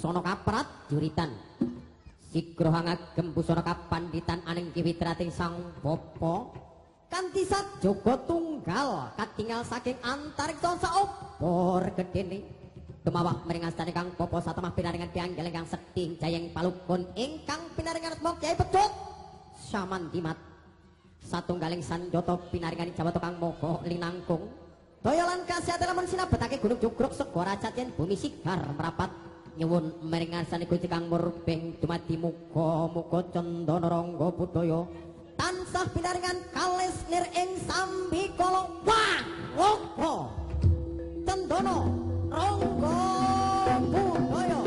busana kaprajuritan sigra ngagem busana kapanditan aning kiwitrating sang bapa kanthi sajaga tunggal katingal saking antariksa saobor gedene tumawah mringasane kang bapa satemah pinaringan pianggel ingkang sedhing jayeng palukun ingkang pinaringan asma Kyai Pedhot Samandimat satunggaling sanjata pinaringan Jawata kang moga linangkung daya lan kasihate lamun sinabetake gunung jugruk sega rajat yen bumi sigar merapat nyuwun meringarsane Gusti Kang Murbeng dumadi muga-muga cendana rangga budaya tansah pinaringan kalis nir ing sambikala wah rangga cendana rangga budaya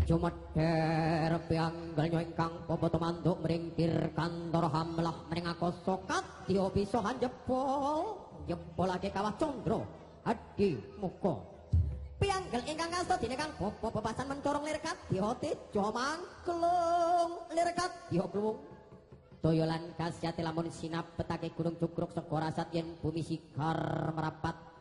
Jumeder pianggalnya ingkang boboto manduk meringkir kantor hamlah meringakasa kadya bisa hanjebol jebol lagi kawah condro adi muka pianggal ingkang ngasta dene kang bobo bebasan mencorong lir kadya tejo mangklung lir kadya kluwung daya lan kasihate lamun sinabetake gunung jugruk sega rasat yen bumi sigar merapat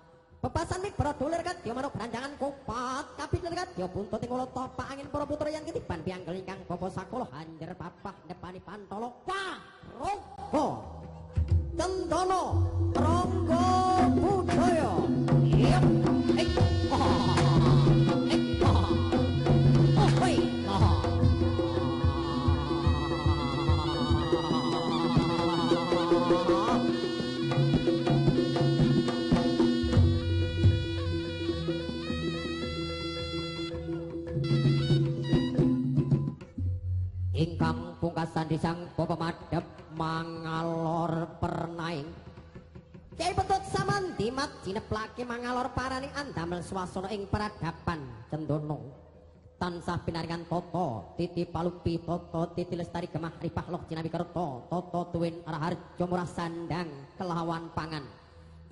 pepasan mibra doler kadya manuk branjangan kopat kapit lir kadya buntut ing ulata pak angin para putra yang kitiban pianggal ingkang bapa sakala hanjer papah nepani pantala wah rangga cendana rangga budaya yep ingkang pungkasan disang bapa madhep mangalor pernaing Kyai Pedhot Samandimat jineplake mangalor paraning andamel swasana ing peradaban cendana tansah pinaringan tata titi palupi tata titi lestari gemah ripah loh jinawi kerta tata tuwin raharja murah sandang kelawan pangan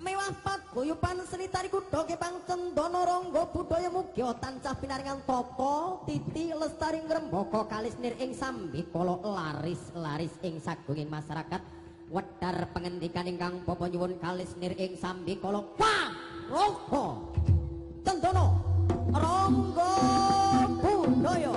mewah paguyuban seni tari kuda kepang cendana rangga budaya mugia tansah pinaringan tata titi lestari ngrembaka kalis nir ing sambikala laris-laris ing sagunging masyarakat wedhar pengendikan ingkang bapa nyuwun kalis nir ing sambikala wah rangga cendana rangga budaya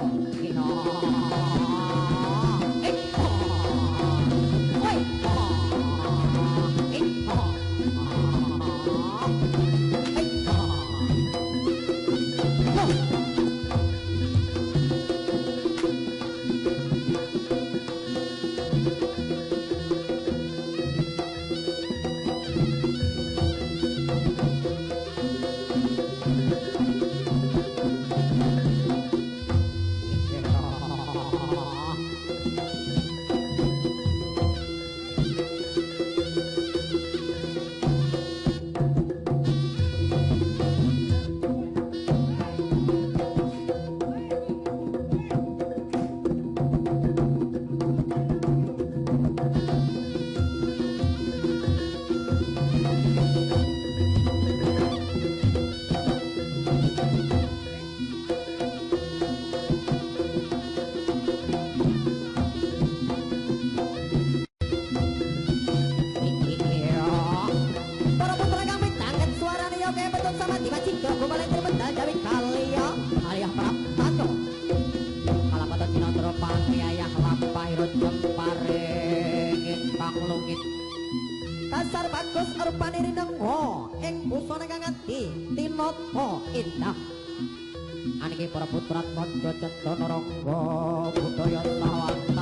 dasar bagus rupane rinengho ing busana kang ati tinata indah aniki para putra kaca cendana rangga budaya sawan